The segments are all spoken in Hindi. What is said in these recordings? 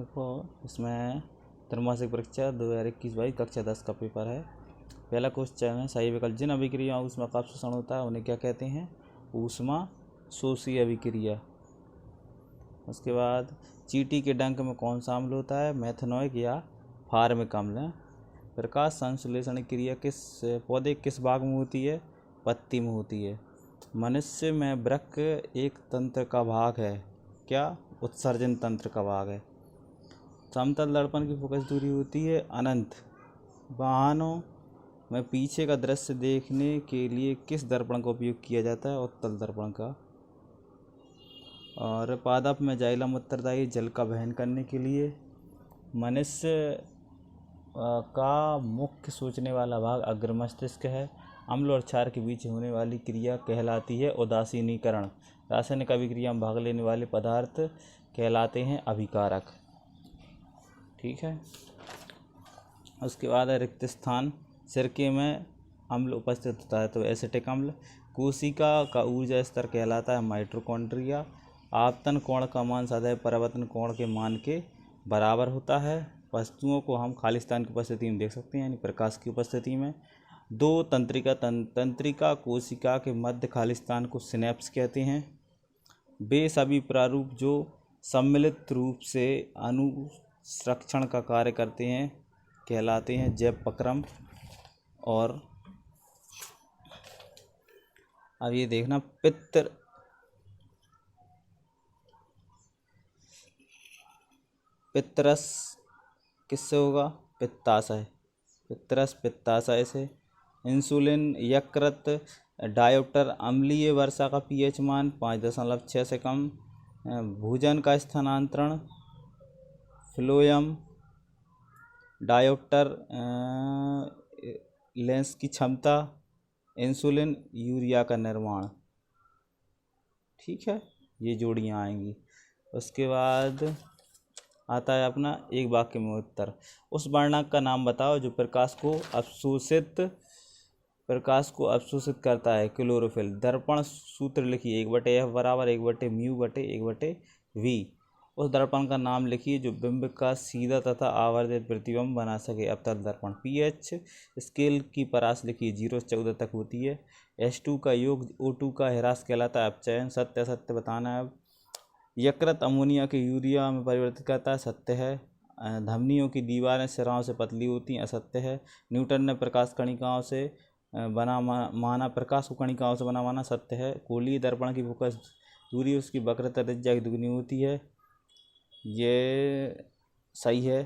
देखो इसमें त्रैमासिक परीक्षा 2021-22 कक्षा 10 का पेपर है। पहला क्वेश्चन है सही विकल्प। जिन अभिक्रियाओं ऊष्मा का अवशोषण होता है उन्हें क्या कहते हैं? ऊष्मा शोषी अभिक्रिया। उसके बाद चींटी के डंक में कौन सा अम्ल होता है? मेथनॉइक या फार्मिक अम्ल। प्रकाश संश्लेषण क्रिया पौधे किस भाग में होती है? पत्ती में होती है। मनुष्य में वृक्क एक तंत्र का भाग है, क्या? उत्सर्जन तंत्र का भाग है। समतल दर्पण की फोकस दूरी होती है अनंत। वाहनों में पीछे का दृश्य देखने के लिए किस दर्पण का उपयोग किया जाता है? उत्तल दर्पण का। और पादप में जाइलम उत्तरदायी जल का वहन करने के लिए। मनुष्य का मुख्य सोचने वाला भाग अग्र मस्तिष्क है। अम्ल और क्षार के बीच होने वाली क्रिया कहलाती है उदासीनीकरण। रासायनिक अभिक्रिया में भाग लेने वाले पदार्थ कहलाते हैं अभिकारक। ठीक है। उसके बाद है रिक्त स्थान। सिरके में अम्ल उपस्थित होता है तो एसिटिक अम्ल। कोशिका का ऊर्जा स्तर कहलाता है माइटोकॉन्ड्रिया। आपतन कोण का मान सदैव परावर्तन कोण के मान के बराबर होता है। वस्तुओं को हम खाली स्थान की उपस्थिति में देख सकते हैं, यानी प्रकाश की उपस्थिति में। दो तंत्रिका कोशिका के मध्य खाली स्थान को सिनेप्स कहते हैं। वे सभी प्रारूप जो सम्मिलित रूप से अनुसंरक्षण का कार्य करते हैं कहलाते हैं जैवपक्रम। और अब ये देखना पितरस किससे होगा? पित्ताशय। पितरस पित्ताशय से। इंसुलिन यकृत डायोप्टर अम्लीय वर्षा का पीएच मान 5.6 से कम। भोजन का स्थानांतरण फ्लोएम डायोप्टर लेंस की क्षमता। इंसुलिन यूरिया का निर्माण। ठीक है, ये जोड़ियाँ आएंगी। उसके बाद आता है अपना एक वाक्य में उत्तर। उस वर्णक का नाम बताओ जो प्रकाश को अवशोषित करता है। क्लोरोफिल। दर्पण सूत्र लिखिए 1/f बराबर 1/μ/1/v। उस दर्पण का नाम लिखिए जो बिंब का सीधा तथा आवर्धित प्रतिबिंब बना सके। अवतल दर्पण। पीएच स्केल की परास लिखिए 0 से 14 तक होती है। H2 का योग O2 का ह्रास कहलाता है अपचयन। सत्य असत्य बताना है अब। यकृत अमोनिया के यूरिया में परिवर्तित करता है। सत्य है। धमनियों की दीवारें सिराओं से पतली होती हैं। असत्य है। न्यूटन ने प्रकाश कणिकाओं से बना माना। सत्य है। कोलीय दर्पण की फोकस दूरी उसकी वक्रता त्रिज्या की दुगनी होती है। ये सही है।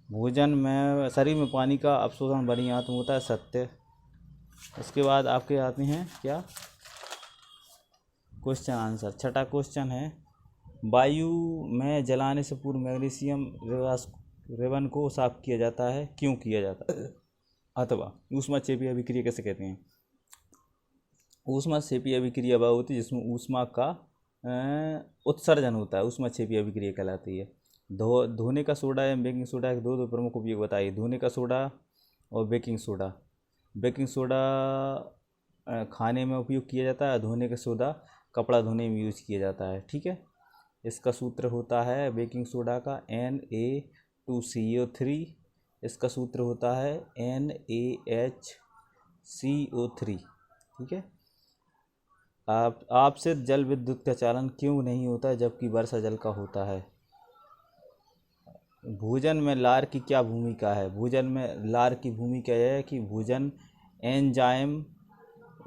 भोजन में शरीर में पानी का अवशोषण बड़ी आत्म होता है। सत्य। उसके बाद आपके आते हैं क्या क्वेश्चन आंसर। छठा क्वेश्चन है वायु में जलाने से पूर्व मैग्नीशियम रिबन को साफ किया जाता है, क्यों किया जाता है? अथवा ऊष्माक्षेपी अभिक्रिया कैसे कहते हैं? ऊष्माक्षेपी अभिक्रिया वह होती है जिसमें ऊष्मा का उत्सर्जन होता है, ऊष्माक्षेपी अभिक्रिया कहलाती है। धोने का सोडा या बेकिंग सोडा के दो प्रमुख उपयोग बताइए। धोने का सोडा और बेकिंग सोडा। बेकिंग सोडा खाने में उपयोग किया जाता है। धोने का सोडा कपड़ा धोने में यूज किया जाता है। ठीक है। इसका सूत्र होता है बेकिंग सोडा का Na2CO3। इसका सूत्र होता है NaHCO3। ठीक है। आपसे जल विद्युत का चालन क्यों नहीं होता है जबकि वर्षा जल का होता है? भोजन में लार की क्या भूमिका है? भोजन में लार की भूमिका यह है कि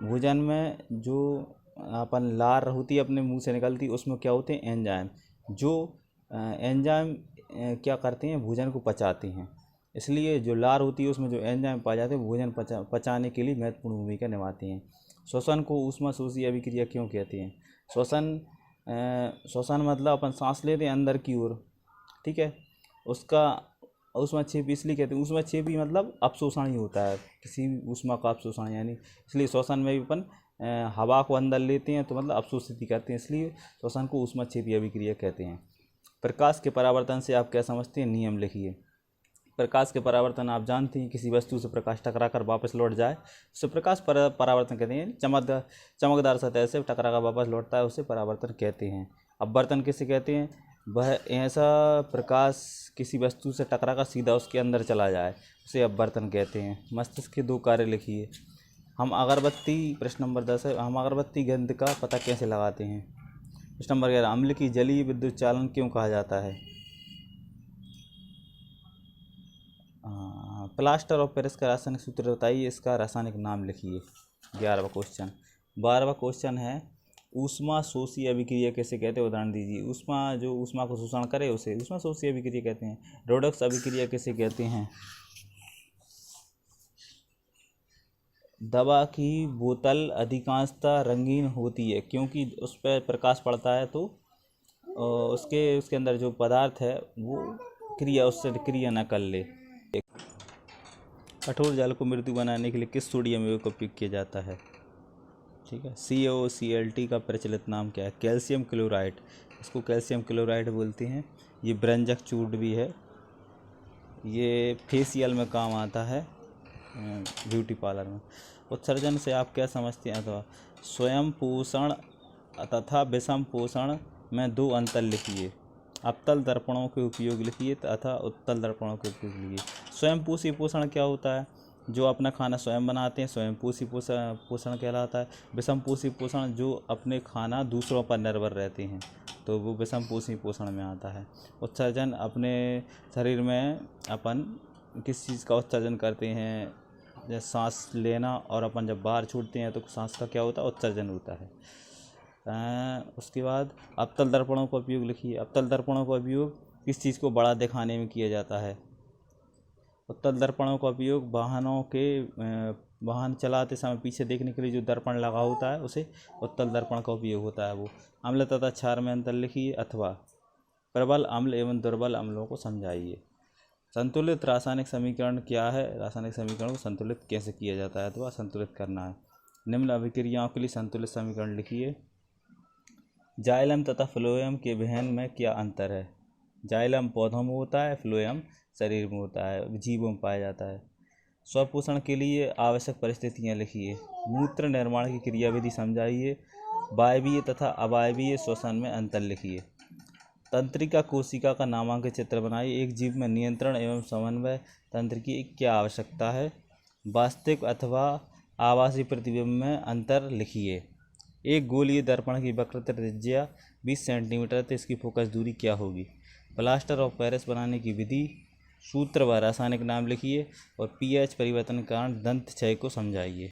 भोजन में जो अपन लार होती है अपने मुंह से निकलती है उसमें क्या होते हैं? एंजाइम। जो एंजाइम क्या करते हैं? भोजन को पचाते हैं। इसलिए जो लार होती है उसमें जो एंजाइम पाए जाते हैं भोजन पचाने के लिए महत्वपूर्ण भूमिका निभाते हैं। श्वसन को ऊष्मा शोषी अभिक्रिया क्यों कहते हैं? श्वसन मतलब अपन सांस लेते हैं अंदर की ओर। ठीक है। उसका ऊष्माक्षेपी इसलिए कहते हैं, ऊष्माक्षेपी मतलब अवशोषण ही होता है, किसी भी ऊष्मा का अवशोषण, यानी इसलिए श्वसन में भी अपन हवा को अंदर लेते हैं तो मतलब अवशोषित ही करते हैं, इसलिए श्वसन को ऊष्माक्षेपी अभिक्रिया कहते हैं। प्रकाश के परावर्तन से आप क्या समझते हैं? नियम लिखिए। प्रकाश के परावर्तन आप जानते हैं, किसी वस्तु से प्रकाश टकराकर वापस लौट जाए उसे प्रकाश परावर्तन कहते हैं। चमकदार सतह से टकरा कर वापस लौटता है उसे परावर्तन कहते हैं। अब बर्तन किसे कहते हैं? वह ऐसा प्रकाश किसी वस्तु से टकरा कर सीधा उसके अंदर चला जाए, उसे अपवर्तन कहते हैं। मस्तिष्क के 2 कार्य लिखिए। प्रश्न नंबर 10 है, हम अगरबत्ती गंध का पता कैसे लगाते हैं? प्रश्न नंबर 11, अम्ल की जलीय विद्युत चालन क्यों कहा जाता है? प्लास्टर ऑफ पेरिस का रासायनिक सूत्र बताइए, इसका रासायनिक नाम लिखिए। 11वां क्वेश्चन। 12वां क्वेश्चन है, ऊष्मा शोषी अभिक्रिया कैसे कहते हैं? उदाहरण दीजिए। जो ऊष्मा को शोषण करे उसे ऊष्मा शोषी अभिक्रिया कहते हैं। रोडक्स अभिक्रिया कैसे कहते हैं? दवा की बोतल अधिकांशतः रंगीन होती है क्योंकि उस पर प्रकाश पड़ता है, तो उसके अंदर जो पदार्थ है वो उससे क्रिया न कर ले। कठोर जल को मृदु बनाने के लिए किस सोडियम आयन का उपयोग किया जाता है? ठीक है, CaOCl का प्रचलित नाम क्या है? Calcium chloride. इसको कैल्शियम क्लोराइड बोलते हैं। ये व्यंजक चूर्ण भी है। ये फेशियल में काम आता है, ब्यूटी पार्लर में। उत्सर्जन से आप क्या समझते हैं? अथवा स्वयं पोषण तथा विषम पोषण में 2 अंतर लिखिए। अवतल दर्पणों के उपयोग लिखिए तथा उत्तल दर्पणों के उपयोग लिखिए। स्वयं पोषी पोषण क्या होता है? जो अपना खाना स्वयं बनाते हैं, स्वयं पोषी पोषण कहलाता है। विषम पोषी पोषण जो अपने खाना दूसरों पर निर्भर रहते हैं, तो वो विषम पोषी पोषण में आता है। उत्सर्जन, अपने शरीर में अपन किस चीज़ का उत्सर्जन करते हैं? जैसे सांस लेना, और अपन जब बाहर छोड़ते हैं तो सांस का क्या होता है? उत्सर्जन होता है। उसके बाद अवतल दर्पणों का उपयोग लिखिए। अवतल दर्पणों का उपयोग किस चीज़ को बड़ा दिखाने में किया जाता है? उत्तल दर्पणों का उपयोग वाहन चलाते समय पीछे देखने के लिए जो दर्पण लगा होता है उसे उत्तल दर्पण का उपयोग होता है। वो अम्ल तथा क्षार में अंतर लिखिए, अथवा प्रबल अम्ल एवं दुर्बल अम्लों को समझाइए। संतुलित रासायनिक समीकरण क्या है? रासायनिक समीकरण को संतुलित कैसे किया जाता है अथवा संतुलित करना है। निम्न अभिक्रियाओं के लिए संतुलित समीकरण लिखिए। जाइलम तथा फ्लोएम के विहन में क्या अंतर है? जाइलम पौधों में होता है, फ्लोएम शरीर में होता है, जीवों में पाया जाता है। स्वपोषण के लिए आवश्यक परिस्थितियाँ लिखिए। मूत्र निर्माण की क्रियाविधि समझाइए। वायवीय तथा अवायवीय श्वसन में अंतर लिखिए। तंत्रिका कोशिका का नामांकित चित्र बनाइए। एक जीव में नियंत्रण एवं समन्वय तंत्र की क्या आवश्यकता है? वास्तविक अथवा आभासी प्रतिबिंब में अंतर लिखिए। एक गोलीय दर्पण की वक्रता त्रिज्या 20 सेंटीमीटर, तो इसकी फोकस दूरी क्या होगी? प्लास्टर ऑफ पेरिस बनाने की विधि, सूत्र व रासायनिक नाम लिखिए। और pH परिवर्तन के कारण दंत क्षय को समझाइए।